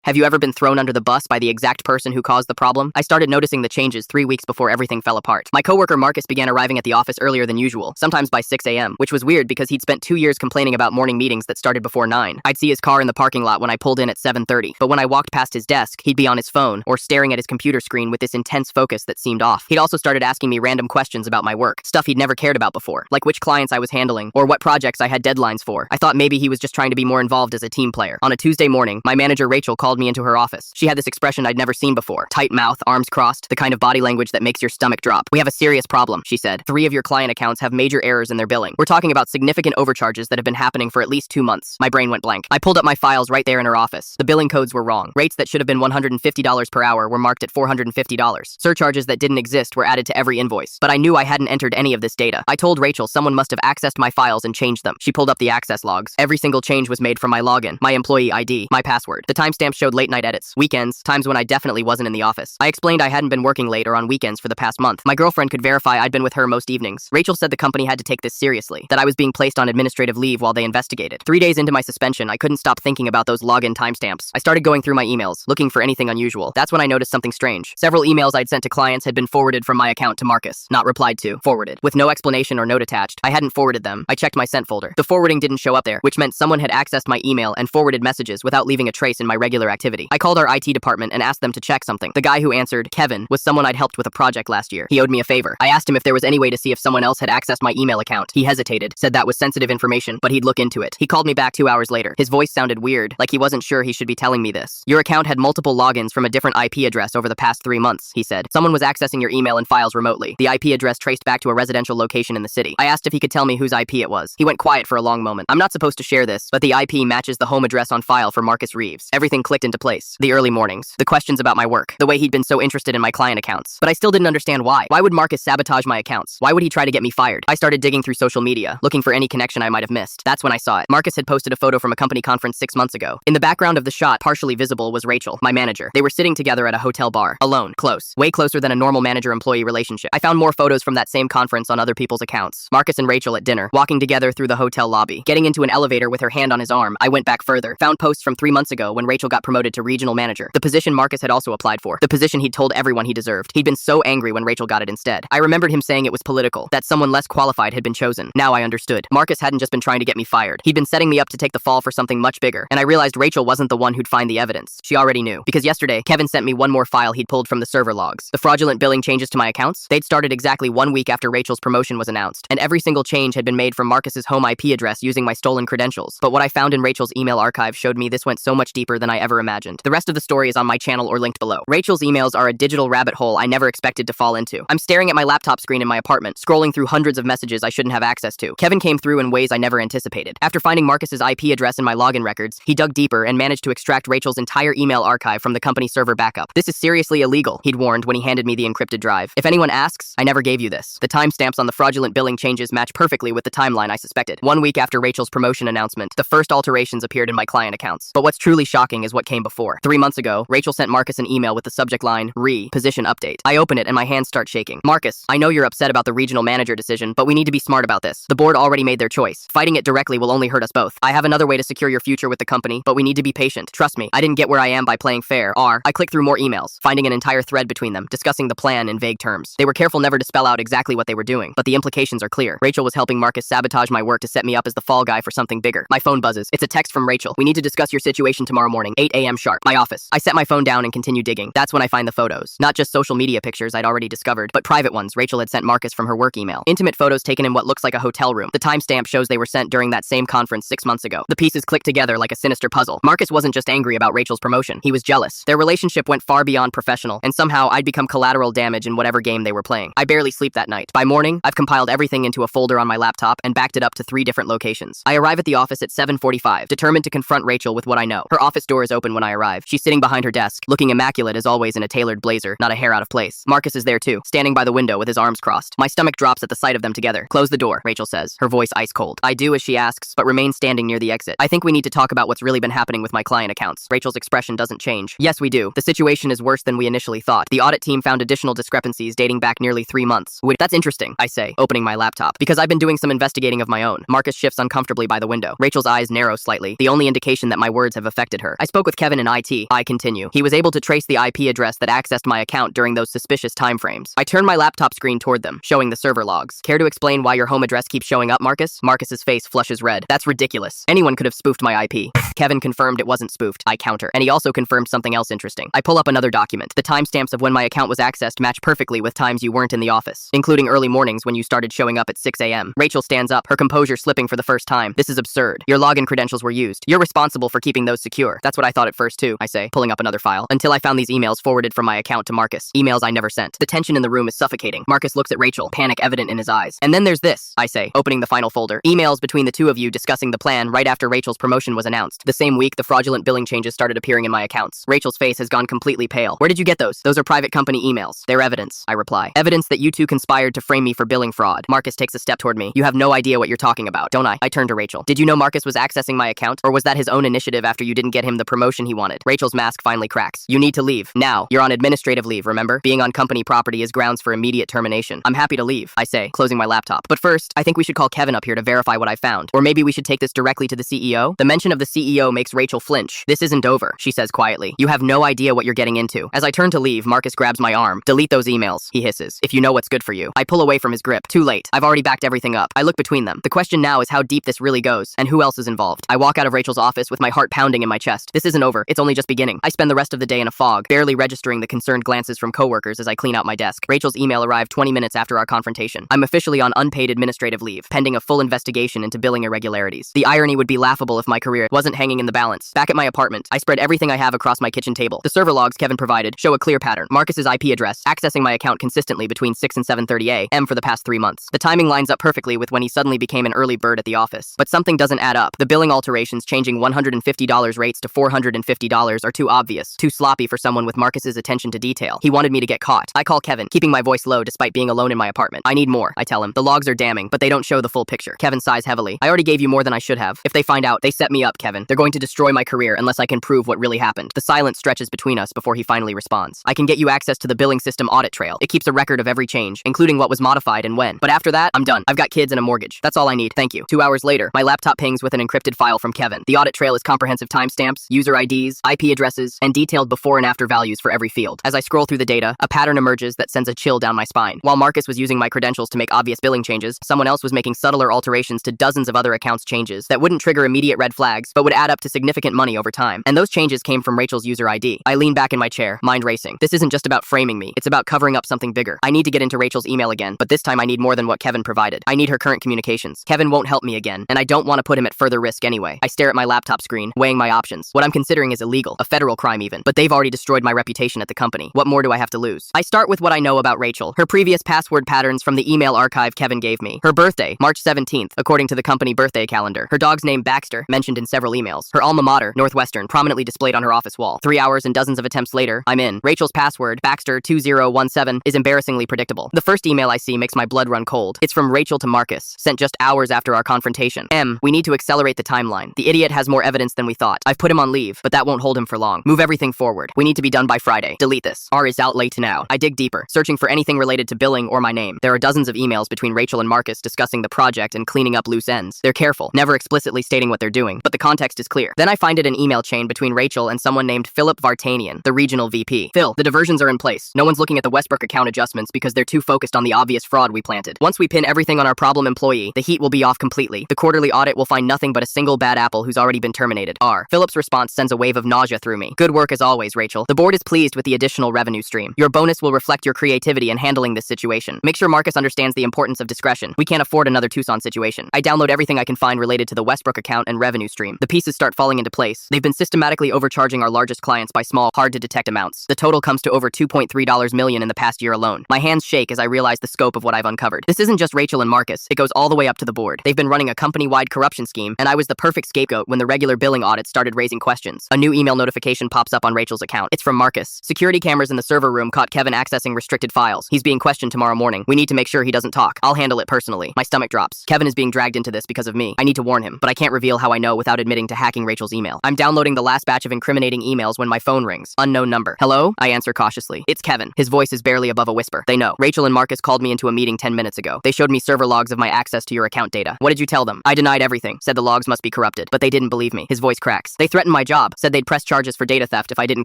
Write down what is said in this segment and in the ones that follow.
Have you ever been thrown under the bus by the exact person who caused the problem? I started noticing the changes 3 weeks before everything fell apart. My coworker Marcus began arriving at the office earlier than usual, sometimes by 6 a.m., which was weird because he'd spent 2 years complaining about morning meetings that started before 9. I'd see his car in the parking lot when I pulled in at 7:30, but when I walked past his desk, he'd be on his phone or staring at his computer screen with this intense focus that seemed off. He'd also started asking me random questions about my work, stuff he'd never cared about before, like which clients I was handling or what projects I had deadlines for. I thought maybe he was just trying to be more involved as a team player. On a Tuesday morning, my manager Rachel called me into her office. She had this expression I'd never seen before. Tight mouth, arms crossed, the kind of body language that makes your stomach drop. "We have a serious problem," she said. 3 of your client accounts have major errors in their billing. We're talking about significant overcharges that have been happening for at least 2 months. My brain went blank. I pulled up my files right there in her office. The billing codes were wrong. Rates that should have been $150 per hour were marked at $450. Surcharges that didn't exist were added to every invoice. But I knew I hadn't entered any of this data. I told Rachel someone must have accessed my files and changed them. She pulled up the access logs. Every single change was made from my login, my employee ID, my password. The timestamp showed late night edits, weekends, times when I definitely wasn't in the office. I explained I hadn't been working late or on weekends for the past month. My girlfriend could verify I'd been with her most evenings. Rachel said the company had to take this seriously, that I was being placed on administrative leave while they investigated. 3 days into my suspension, I couldn't stop thinking about those login timestamps. I started going through my emails, looking for anything unusual. That's when I noticed something strange. Several emails I'd sent to clients had been forwarded from my account to Marcus. Not replied to, forwarded. With no explanation or note attached. I hadn't forwarded them. I checked my sent folder. The forwarding didn't show up there, which meant someone had accessed my email and forwarded messages without leaving a trace in my regular activity. I called our IT department and asked them to check something. The guy who answered, Kevin, was someone I'd helped with a project last year. He owed me a favor. I asked him if there was any way to see if someone else had accessed my email account. He hesitated, said that was sensitive information, but he'd look into it. He called me back 2 hours later. His voice sounded weird, like he wasn't sure he should be telling me this. Your account had multiple logins from a different IP address over the past 3 months, he said. Someone was accessing your email and files remotely. The IP address traced back to a residential location in the city. I asked if he could tell me whose IP it was. He went quiet for a long moment. I'm not supposed to share this, but the IP matches the home address on file for Marcus Reeves. Everything clicked into place. The early mornings, the questions about my work, the way he'd been so interested in my client accounts. But I still didn't understand why. Why would Marcus sabotage my accounts? Why would he try to get me fired? I started digging through social media, looking for any connection I might have missed. That's when I saw it. Marcus had posted a photo from a company conference 6 months ago. In the background of the shot, partially visible, was Rachel, my manager. They were sitting together at a hotel bar, alone, close, way closer than a normal manager-employee relationship. I found more photos from that same conference on other people's accounts. Marcus and Rachel at dinner, walking together through the hotel lobby, getting into an elevator with her hand on his arm. I went back further, found posts from 3 months ago when Rachel got promoted to regional manager, the position Marcus had also applied for, the position he'd told everyone he deserved. He'd been so angry when Rachel got it instead. I remembered him saying it was political, that someone less qualified had been chosen. Now I understood. Marcus hadn't just been trying to get me fired. He'd been setting me up to take the fall for something much bigger, and I realized Rachel wasn't the one who'd find the evidence. She already knew. Because yesterday, Kevin sent me one more file he'd pulled from the server logs. The fraudulent billing changes to my accounts? They'd started exactly 1 week after Rachel's promotion was announced, and every single change had been made from Marcus's home IP address using my stolen credentials. But what I found in Rachel's email archive showed me this went so much deeper than I ever imagined. The rest of the story is on my channel or linked below. Rachel's emails are a digital rabbit hole I never expected to fall into. I'm staring at my laptop screen in my apartment, scrolling through hundreds of messages I shouldn't have access to. Kevin came through in ways I never anticipated. After finding Marcus's IP address in my login records, he dug deeper and managed to extract Rachel's entire email archive from the company server backup. This is seriously illegal, he'd warned when he handed me the encrypted drive. If anyone asks, I never gave you this. The timestamps on the fraudulent billing changes match perfectly with the timeline I suspected. 1 week after Rachel's promotion announcement, the first alterations appeared in my client accounts. But what's truly shocking is what came before. 3 months ago, Rachel sent Marcus an email with the subject line, position update. I open it and my hands start shaking. Marcus, I know you're upset about the regional manager decision, but we need to be smart about this. The board already made their choice. Fighting it directly will only hurt us both. I have another way to secure your future with the company, but we need to be patient. Trust me, I didn't get where I am by playing fair. I clicked through more emails, finding an entire thread between them, discussing the plan in vague terms. They were careful never to spell out exactly what they were doing, but the implications are clear. Rachel was helping Marcus sabotage my work to set me up as the fall guy for something bigger. My phone buzzes. It's a text from Rachel. We need to discuss your situation tomorrow morning, 8 a.m. sharp. My office. I set my phone down and continue digging. That's when I find the photos. Not just social media pictures I'd already discovered, but private ones Rachel had sent Marcus from her work email. Intimate photos taken in what looks like a hotel room. The timestamp shows they were sent during that same conference 6 months ago. The pieces click together like a sinister puzzle. Marcus wasn't just angry about Rachel's promotion. He was jealous. Their relationship went far beyond professional, and somehow I'd become collateral damage in whatever game they were playing. I barely sleep that night. By morning, I've compiled everything into a folder on my laptop and backed it up to 3 different locations. I arrive at the office at 7:45, determined to confront Rachel with what I know. Her office door is open when I arrive. She's sitting behind her desk, looking immaculate as always in a tailored blazer, not a hair out of place. Marcus is there too, standing by the window with his arms crossed. My stomach drops at the sight of them together. Close the door, Rachel says, her voice ice cold. I do as she asks, but remain standing near the exit. I think we need to talk about what's really been happening with my client accounts. Rachel's expression doesn't change. Yes, we do. The situation is worse than we initially thought. The audit team found additional discrepancies dating back nearly 3 months. That's interesting, I say, opening my laptop, because I've been doing some investigating of my own. Marcus shifts uncomfortably by the window. Rachel's eyes narrow slightly, the only indication that my words have affected her. I spoke with with Kevin in IT. I continue. He was able to trace the IP address that accessed my account during those suspicious timeframes. I turn my laptop screen toward them, showing the server logs. Care to explain why your home address keeps showing up, Marcus? Marcus's face flushes red. That's ridiculous. Anyone could have spoofed my IP. Kevin confirmed it wasn't spoofed. I counter. And he also confirmed something else interesting. I pull up another document. The timestamps of when my account was accessed match perfectly with times you weren't in the office, including early mornings when you started showing up at 6 a.m. Rachel stands up, her composure slipping for the first time. This is absurd. Your login credentials were used. You're responsible for keeping those secure. That's what I thought at first too, I say, pulling up another file, until I found these emails forwarded from my account to Marcus. Emails I never sent. The tension in the room is suffocating. Marcus looks at Rachel, panic evident in his eyes. And then there's this, I say, opening the final folder. Emails between the two of you discussing the plan right after Rachel's promotion was announced. The same week, the fraudulent billing changes started appearing in my accounts. Rachel's face has gone completely pale. Where did you get those? Those are private company emails. They're evidence, I reply. Evidence that you two conspired to frame me for billing fraud. Marcus takes a step toward me. You have no idea what you're talking about, don't I? I turn to Rachel. Did you know Marcus was accessing my account? Or was that his own initiative after you didn't get him the promotion he wanted? Rachel's mask finally cracks. You need to leave. Now. You're on administrative leave, remember? Being on company property is grounds for immediate termination. I'm happy to leave, I say, closing my laptop. But first, I think we should call Kevin up here to verify what I found. Or maybe we should take this directly to the CEO? The mention of the CEO makes Rachel flinch. This isn't over, she says quietly. You have no idea what you're getting into. As I turn to leave, Marcus grabs my arm. Delete those emails, he hisses. If you know what's good for you. I pull away from his grip. Too late. I've already backed everything up. I look between them. The question now is how deep this really goes, and who else is involved. I walk out of Rachel's office with my heart pounding in my chest. This isn't over. It's only just beginning. I spend the rest of the day in a fog, barely registering the concerned glances from coworkers as I clean out my desk. Rachel's email arrived 20 minutes after our confrontation. I'm officially on unpaid administrative leave, pending a full investigation into billing irregularities. The irony would be laughable if my career wasn't hanging in the balance. Back at my apartment, I spread everything I have across my kitchen table. The server logs Kevin provided show a clear pattern. Marcus's IP address, accessing my account consistently between 6 and 7:30 a.m. for the past 3 months. The timing lines up perfectly with when he suddenly became an early bird at the office. But something doesn't add up. The billing alterations changing $150 rates to $450 are too obvious, too sloppy for someone with Marcus's attention to detail. He wanted me to get caught. I call Kevin, keeping my voice low despite being alone in my apartment. I need more, I tell him. The logs are damning, but they don't show the full picture. Kevin sighs heavily. I already gave you more than I should have. If they find out, they set me up, Kevin. They're going to destroy my career unless I can prove what really happened. The silence stretches between us before he finally responds. I can get you access to the billing system audit trail. It keeps a record of every change, including what was modified and when. But after that, I'm done. I've got kids and a mortgage. That's all I need. Thank you. 2 hours later, my laptop pings with an encrypted file from Kevin. The audit trail is comprehensive timestamps, user IDs, IP addresses, and detailed before and after values for every field. As I scroll through the data, a pattern emerges that sends a chill down my spine. While Marcus was using my credentials to make obvious billing changes, someone else was making subtler alterations to dozens of other accounts changes that wouldn't trigger immediate red flags, but would add up to significant money over time. And those changes came from Rachel's user ID. I lean back in my chair, mind racing. This isn't just about framing me. It's about covering up something bigger. I need to get into Rachel's email again, but this time I need more than what Kevin provided. I need her current communications. Kevin won't help me again, and I don't want to put him at further risk anyway. I stare at my laptop screen, weighing my options. What I'm considering is illegal, a federal crime even, but they've already destroyed my reputation at the company. What more do I have to lose? I start with what I know about Rachel. Her previous password patterns from the email archive Kevin gave me. Her birthday, March 17th, according to the company birthday calendar. Her dog's name Baxter, mentioned in several emails. Her alma mater, Northwestern, prominently displayed on her office wall. 3 hours and dozens of attempts later, I'm in. Rachel's password, Baxter2017, is embarrassingly predictable. The first email I see makes my blood run cold. It's from Rachel to Marcus, sent just hours after our confrontation. We need to accelerate the timeline. The idiot has more evidence than we thought. I've put him on leave, but that won't hold him for long. Move everything forward. We need to be done by Friday. Delete this. R is out late now. I dig deeper, searching for anything related to billing or my name. There are dozens of emails between Rachel and Marcus discussing the project and cleaning up loose ends. They're careful, never explicitly stating what they're doing, but the context is clear. Then I find it an email chain between Rachel and someone named Philip Vartanian, the regional VP. Phil, the diversions are in place. No one's looking at the Westbrook account adjustments because they're too focused on the obvious fraud we planted. Once we pin everything on our problem employee, the heat will be off completely. The quarterly audit will find nothing but a single bad apple who's already been terminated. R. Philip's response sends a wave of nausea through me. Good work as always, Rachel. The board is pleased with the additional revenue stream. Your bonus will reflect your creativity in handling this situation. Make sure Marcus understands the importance of discretion. We can't afford another Tucson situation. I download everything I can find related to the Westbrook account and revenue stream. The pieces start falling into place. They've been systematically overcharging our largest clients by small, hard-to-detect amounts. The total comes to over $2.3 million in the past year alone. My hands shake as I realize the scope of what I've uncovered. This isn't just Rachel and Marcus. It goes all the way up to the board. They've been running a company-wide corruption scheme, and I was the perfect scapegoat when the regular billing audit started raising questions. A new email notification pops up on Rachel's account. It's from Marcus. Security cameras in the server room caught Kevin accessing restricted files. He's being questioned tomorrow morning. We need to make sure he doesn't talk. I'll handle it personally. My stomach drops. Kevin is being dragged into this because of me. I need to warn him, but I can't reveal how I know without admitting to hacking Rachel's email. I'm downloading the last batch of incriminating emails when my phone rings. Unknown number. Hello? I answer cautiously. It's Kevin. His voice is barely above a whisper. They know. Rachel and Marcus called me into a meeting 10 minutes ago. They showed me server logs of my access to your account data. What did you tell them? I denied everything. Said the logs must be corrupted, but they didn't believe me. His voice cracks. They threatened my job. job. Said they'd press charges for data theft if I didn't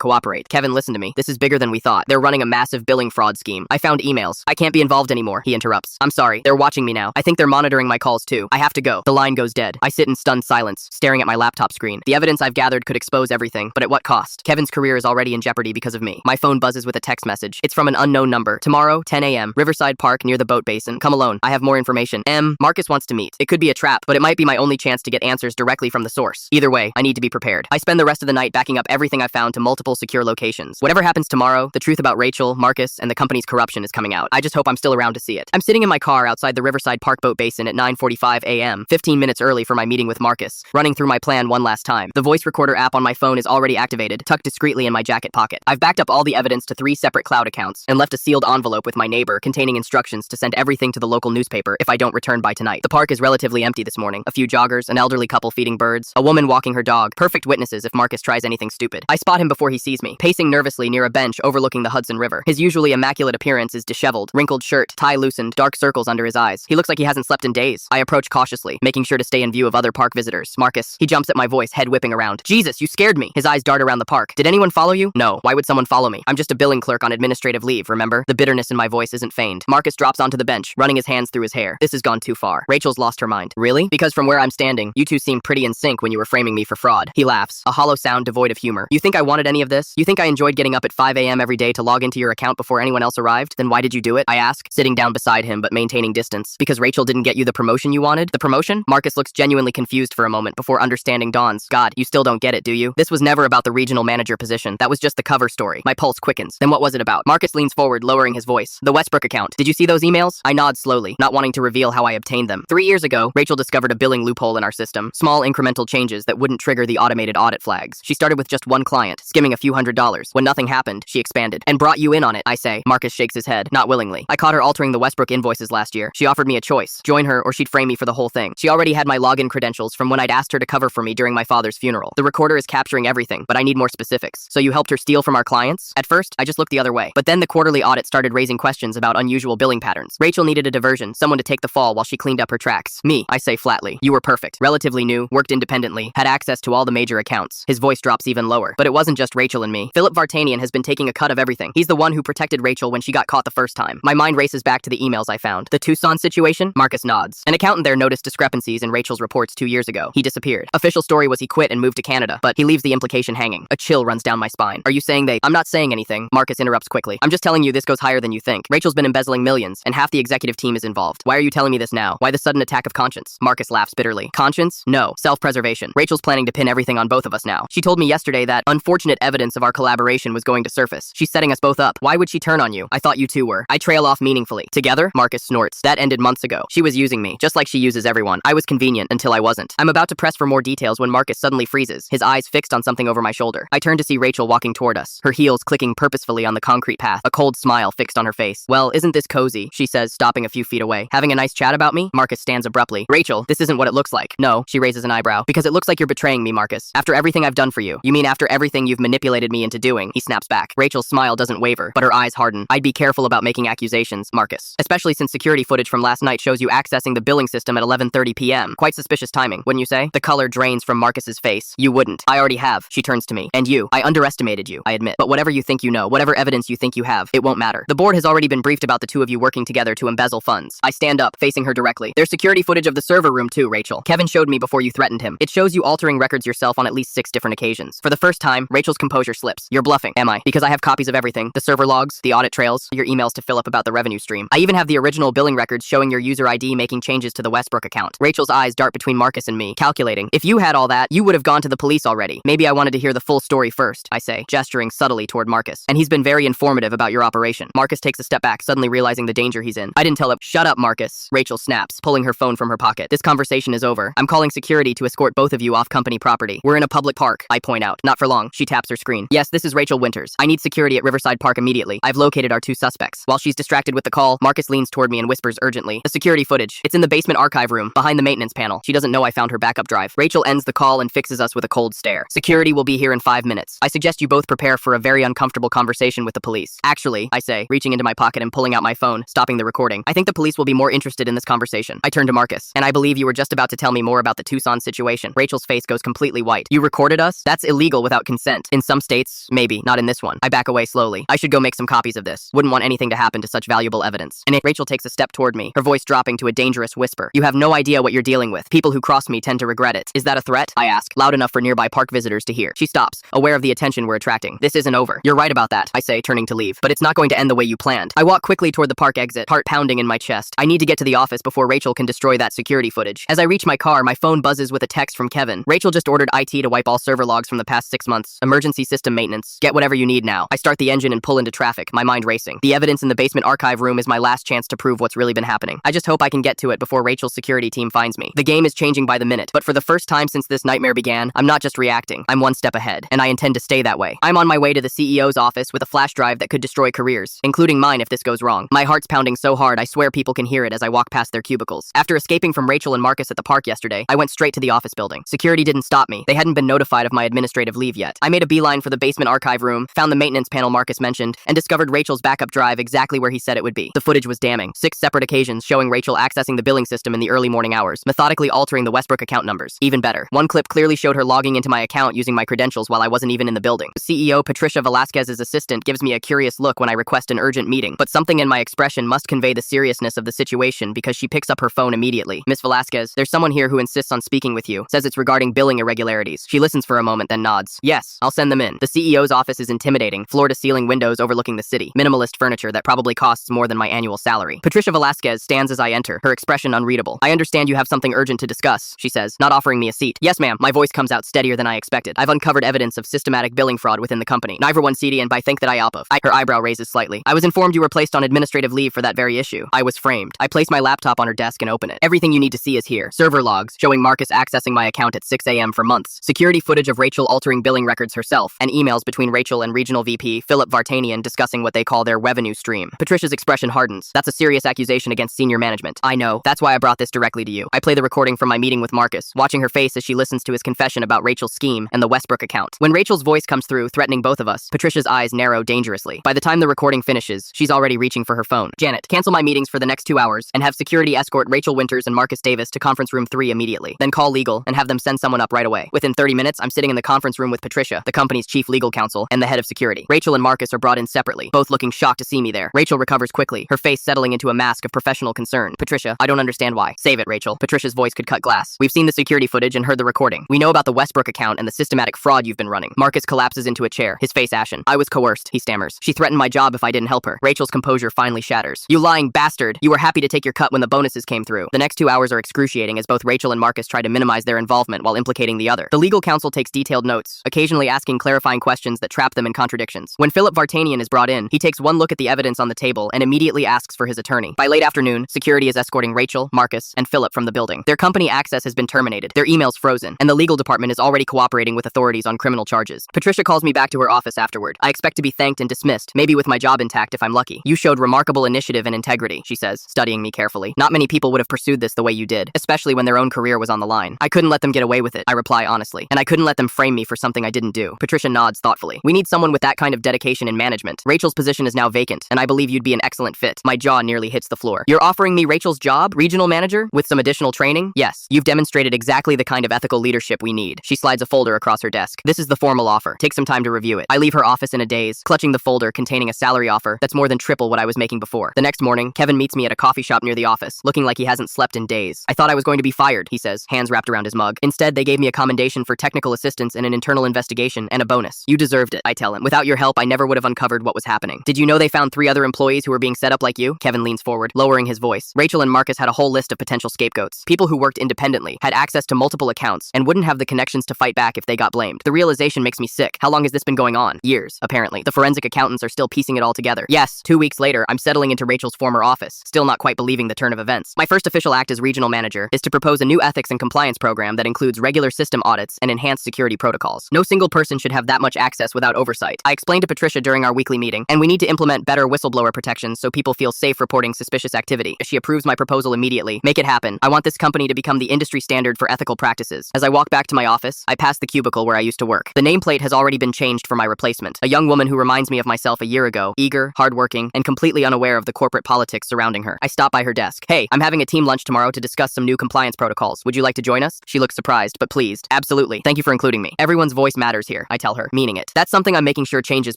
cooperate. Kevin, listen to me. This is bigger than we thought. They're running a massive billing fraud scheme. I found emails. I can't be involved anymore, he interrupts. I'm sorry. They're watching me now. I think they're monitoring my calls too. I have to go. The line goes dead. I sit in stunned silence, staring at my laptop screen. The evidence I've gathered could expose everything, but at what cost? Kevin's career is already in jeopardy because of me. My phone buzzes with a text message. It's from an unknown number. Tomorrow, 10 a.m., Riverside Park near the boat basin. Come alone. I have more information. Marcus wants to meet. It could be a trap, but it might be my only chance to get answers directly from the source. Either way, I need to be prepared. I spend the rest of the night backing up everything I found to multiple secure locations. Whatever happens tomorrow, the truth about Rachel, Marcus, and the company's corruption is coming out. I just hope I'm still around to see it. I'm sitting in my car outside the Riverside Park boat basin at 9:45 a.m., 15 minutes early for my meeting with Marcus, running through my plan one last time. The voice recorder app on my phone is already activated, tucked discreetly in my jacket pocket. I've backed up all the evidence to 3 separate cloud accounts and left a sealed envelope with my neighbor containing instructions to send everything to the local newspaper if I don't return by tonight. The park is relatively empty this morning. A few joggers, an elderly couple feeding birds, a woman walking her dog. Perfect witnesses if Marcus tries anything stupid. I spot him before he sees me, pacing nervously near a bench overlooking the Hudson River. His usually immaculate appearance is disheveled, wrinkled shirt, tie loosened, dark circles under his eyes. He looks like he hasn't slept in days. I approach cautiously, making sure to stay in view of other park visitors. Marcus. He jumps at my voice, head whipping around. Jesus, you scared me. His eyes dart around the park. Did anyone follow you? No. Why would someone follow me? I'm just a billing clerk on administrative leave, remember? The bitterness in my voice isn't feigned. Marcus drops onto the bench, running his hands through his hair. This has gone too far. Rachel's lost her mind. Really? Because from where I'm standing, you two seemed pretty in sync when you were framing me for fraud. He laughs, a hollow sound devoid of humor. You think I wanted any of this? You think I enjoyed getting up at 5 a.m. every day to log into your account before anyone else arrived? Then why did you do it? I ask, sitting down beside him but maintaining distance. Because Rachel didn't get you the promotion you wanted? The promotion? Marcus looks genuinely confused for a moment before understanding dawns. God, you still don't get it, do you? This was never about the regional manager position. That was just the cover story. My pulse quickens. Then what was it about? Marcus leans forward, lowering his voice. The Westbrook account. Did you see those emails? I nod slowly, not wanting to reveal how I obtained them. 3 years ago, Rachel discovered a billing loophole in our system. Small incremental changes that wouldn't trigger the automated audit flags. She started with just one client, skimming a few $100s. When nothing happened, she expanded. And brought you in on it, I say. Marcus shakes his head, not willingly. I caught her altering the Westbrook invoices last year. She offered me a choice. Join her or she'd frame me for the whole thing. She already had my login credentials from when I'd asked her to cover for me during my father's funeral. The recorder is capturing everything, but I need more specifics. So you helped her steal from our clients? At first, I just looked the other way. But then the quarterly audit started raising questions about unusual billing patterns. Rachel needed a diversion, someone to take the fall while she cleaned up her tracks. Me, I say flatly. You were perfect. Relatively new, worked independently, had access to all the major accounts. His voice drops even lower. But it wasn't just Rachel and me. Philip Vartanian has been taking a cut of everything. He's the one who protected Rachel when she got caught the first time. My mind races back to the emails I found. The Tucson situation? Marcus nods. An accountant there noticed discrepancies in Rachel's reports 2 years ago. He disappeared. Official story was he quit and moved to Canada, but he leaves the implication hanging. A chill runs down my spine. Are you saying I'm not saying anything. Marcus interrupts quickly. I'm just telling you this goes higher than you think. Rachel's been embezzling millions, and half the executive team is involved. Why are you telling me this now? Why the sudden attack of conscience? Marcus laughs bitterly. Conscience? No. Self-preservation. Rachel's planning to pin everything on both of us now. She told me yesterday that unfortunate evidence of our collaboration was going to surface. She's setting us both up. Why would she turn on you? I thought you two were. I trail off meaningfully. Together? Marcus snorts. That ended months ago. She was using me, just like she uses everyone. I was convenient until I wasn't. I'm about to press for more details when Marcus suddenly freezes, his eyes fixed on something over my shoulder. I turn to see Rachel walking toward us, her heels clicking purposefully on the concrete path, a cold smile fixed on her face. Well, isn't this cozy? She says, stopping a few feet away. Having a nice chat about me? Marcus stands abruptly. Rachel, this isn't what it looks like. No, she raises an eyebrow. Because it looks like you're betraying me, Marcus. After everything I've done for you. You mean after everything you've manipulated me into doing? He snaps back. Rachel's smile doesn't waver, but her eyes harden. I'd be careful about making accusations, Marcus. Especially since security footage from last night shows you accessing the billing system at 11:30 p.m. Quite suspicious timing, wouldn't you say? The color drains from Marcus's face. You wouldn't. I already have. She turns to me. And you. I underestimated you, I admit. But whatever you think you know, whatever evidence you think you have, it won't matter. The board has already been briefed about the two of you working together to embezzle funds. I stand up, facing her directly. There's security footage of the server room too, Rachel. Kevin showed me before you threatened him. It shows you altering records yourself on at least 6 different occasions. For the first time, Rachel's composure slips. You're bluffing, am I? Because I have copies of everything. The server logs, the audit trails, your emails to Philip about the revenue stream. I even have the original billing records showing your user ID making changes to the Westbrook account. Rachel's eyes dart between Marcus and me, calculating. If you had all that, you would have gone to the police already. Maybe I wanted to hear the full story first, I say, gesturing subtly toward Marcus. And he's been very informative about your operation. Marcus takes a step back, suddenly realizing the danger he's in. I didn't tell him. Shut up, Marcus. Rachel snaps, pulling her phone from her pocket. This conversation is over. I'm calling security to escort both of you off company property. We're in a public park, I point out. Not for long. She taps her screen. Yes, this is Rachel Winters. I need security at Riverside Park immediately. I've located our 2 suspects. While she's distracted with the call, Marcus leans toward me and whispers urgently. The security footage. It's in the basement archive room, behind the maintenance panel. She doesn't know I found her backup drive. Rachel ends the call and fixes us with a cold stare. Security will be here in 5 minutes. I suggest you both prepare for a very uncomfortable conversation with the police. Actually, I say, reaching into my pocket and pulling out my phone, stopping the recording. I think the police will be more interested in this conversation. I turn to Marcus. And I believe you were just about to tell me more about the Tucson situation. Rachel's face goes completely white. You recorded recorded us? That's illegal without consent. In some states, maybe, not in this one. I back away slowly. I should go make some copies of this. Wouldn't want anything to happen to such valuable evidence. And Rachel takes a step toward me, her voice dropping to a dangerous whisper. You have no idea what you're dealing with. People who cross me tend to regret it. Is that a threat? I ask, loud enough for nearby park visitors to hear. She stops, aware of the attention we're attracting. This isn't over. You're right about that, I say, turning to leave. But it's not going to end the way you planned. I walk quickly toward the park exit, heart pounding in my chest. I need to get to the office before Rachel can destroy that security footage. As I reach my car, my phone buzzes with a text from Kevin. Rachel just ordered IT to wipe all server logs from the past 6 months. Emergency system maintenance. Get whatever you need now. I start the engine and pull into traffic, my mind racing. The evidence in the basement archive room is my last chance to prove what's really been happening. I just hope I can get to it before Rachel's security team finds me. The game is changing by the minute, but for the first time since this nightmare began, I'm not just reacting. I'm one step ahead, and I intend to stay that way. I'm on my way to the CEO's office with a flash drive that could destroy careers, including mine if this goes wrong. My heart's pounding so hard I swear people can hear it as I walk past their cubicles. After escaping from Rachel and Marcus at the park yesterday, I went straight to the office building. Security didn't stop me. They hadn't been notified of my administrative leave yet. I made a beeline for the basement archive room, found the maintenance panel Marcus mentioned, and discovered Rachel's backup drive exactly where he said it would be. The footage was damning. 6 separate occasions showing Rachel accessing the billing system in the early morning hours, methodically altering the Westbrook account numbers. Even better, one clip clearly showed her logging into my account using my credentials while I wasn't even in the building. CEO Patricia Velasquez's assistant gives me a curious look when I request an urgent meeting, but something in my expression must convey the seriousness of the situation because she picks up her phone immediately. Miss Velasquez, there's someone here who insists on speaking with you. Says it's regarding billing irregularities. She listens for a moment, then nods. Yes, I'll send them in. The CEO's office is intimidating, floor-to-ceiling windows overlooking the city, minimalist furniture that probably costs more than my annual salary. Patricia Velasquez stands as I enter, her expression unreadable. I understand you have something urgent to discuss, she says, not offering me a seat. Yes, ma'am. My voice comes out steadier than I expected. I've uncovered evidence of systematic billing fraud within the company. Neither one CD and by think that I help of. Her eyebrow raises slightly. I was informed you were placed on administrative leave for that very issue. I was framed. I place my laptop on her desk and open it. Everything you need to see is here. Server logs, showing Marcus accessing my account at 6 a.m. for months. Security footage of Rachel altering billing records herself, and emails between Rachel and Regional VP Philip Vartanian discussing what they call their revenue stream. Patricia's expression hardens. That's a serious accusation against senior management. I know. That's why I brought this directly to you. I play the recording from my meeting with Marcus, watching her face as she listens to his confession about Rachel's scheme and the Westbrook account. When Rachel's voice comes through, threatening both of us, Patricia's eyes narrow dangerously. By the time the recording finishes, she's already reaching for her phone. Janet, cancel my meetings for the next 2 hours and have security escort Rachel Winters and Marcus Davis to conference room 3 immediately. Then call legal and have them send someone up right away. Within 30 minutes, I'm sitting in the conference room with Patricia, the company's chief legal counsel, and the head of security. Rachel and Marcus are brought in separately, both looking shocked to see me there. Rachel recovers quickly, her face settling into a mask of professional concern. Patricia, I don't understand why. Save it, Rachel. Patricia's voice could cut glass. We've seen the security footage and heard the recording. We know about the Westbrook account and the systematic fraud you've been running. Marcus collapses into a chair, his face ashen. I was coerced, he stammers. She threatened my job if I didn't help her. Rachel's composure finally shatters. You lying bastard. You were happy to take your cut when the bonuses came through. The next 2 hours are excruciating as both Rachel and Marcus try to minimize their involvement while implicating the other. The legal counsel takes detailed notes, occasionally asking clarifying questions that trap them in contradictions. When Philip Vartanian is brought in, he takes one look at the evidence on the table and immediately asks for his attorney. By late afternoon, security is escorting Rachel, Marcus, and Philip from the building. Their company access has been terminated, their emails frozen, and the legal department is already cooperating with authorities on criminal charges. Patricia calls me back to her office afterward. I expect to be thanked and dismissed, maybe with my job intact if I'm lucky. You showed remarkable initiative and integrity, she says, studying me carefully. Not many people would have pursued this the way you did, especially when their own career was on the line. I couldn't let them get away with it, I reply honestly, and I couldn't let them frame me for something I didn't do. Patricia nods thoughtfully. We need someone with that kind of dedication in management. Rachel's position is now vacant, and I believe you'd be an excellent fit. My jaw nearly hits the floor. You're offering me Rachel's job, regional manager, with some additional training? Yes. You've demonstrated exactly the kind of ethical leadership we need. She slides a folder across her desk. This is the formal offer. Take some time to review it. I leave her office in a daze, clutching the folder containing a salary offer that's more than triple what I was making before. The next morning, Kevin meets me at a coffee shop near the office, looking like he hasn't slept in days. I thought I was going to be fired, he says, hands wrapped around his mug. Instead, they gave me a commendation for technical assistance in an internal investigation and a bonus. You deserved it, I tell him. Without your help, I never would have uncovered what was happening. Did you know they found 3 other employees who were being set up like you? Kevin leans forward, lowering his voice. Rachel and Marcus had a whole list of potential scapegoats. People who worked independently, had access to multiple accounts, and wouldn't have the connections to fight back if they got blamed. The realization makes me sick. How long has this been going on? Years, apparently. The forensic accountants are still piecing it all together. Yes, 2 weeks later, I'm settling into Rachel's former office, still not quite believing the turn of events. My first official act as regional manager is to propose a new ethics and compliance program that includes regular system audits and enhanced security protocols. No single person should have that much access without oversight. I explained to Patricia during our weekly meeting, and we need to implement better whistleblower protections so people feel safe reporting suspicious activity. She approves my proposal immediately. Make it happen. I want this company to become the industry standard for ethical practices. As I walk back to my office, I pass the cubicle where I used to work. The nameplate has already been changed for my replacement. A young woman who reminds me of myself a year ago, eager, hardworking, and completely unaware of the corporate politics surrounding her. I stop by her desk. Hey, I'm having a team lunch tomorrow to discuss some new compliance protocols. Would you like to join us? She looks surprised, but pleased. Absolutely. Thank you. Thank you for including me. Everyone's voice matters here, I tell her, meaning it. That's something I'm making sure changes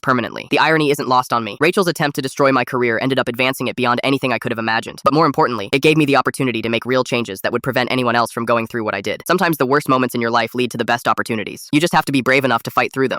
permanently. The irony isn't lost on me. Rachel's attempt to destroy my career ended up advancing it beyond anything I could have imagined. But more importantly, it gave me the opportunity to make real changes that would prevent anyone else from going through what I did. Sometimes the worst moments in your life lead to the best opportunities. You just have to be brave enough to fight through them.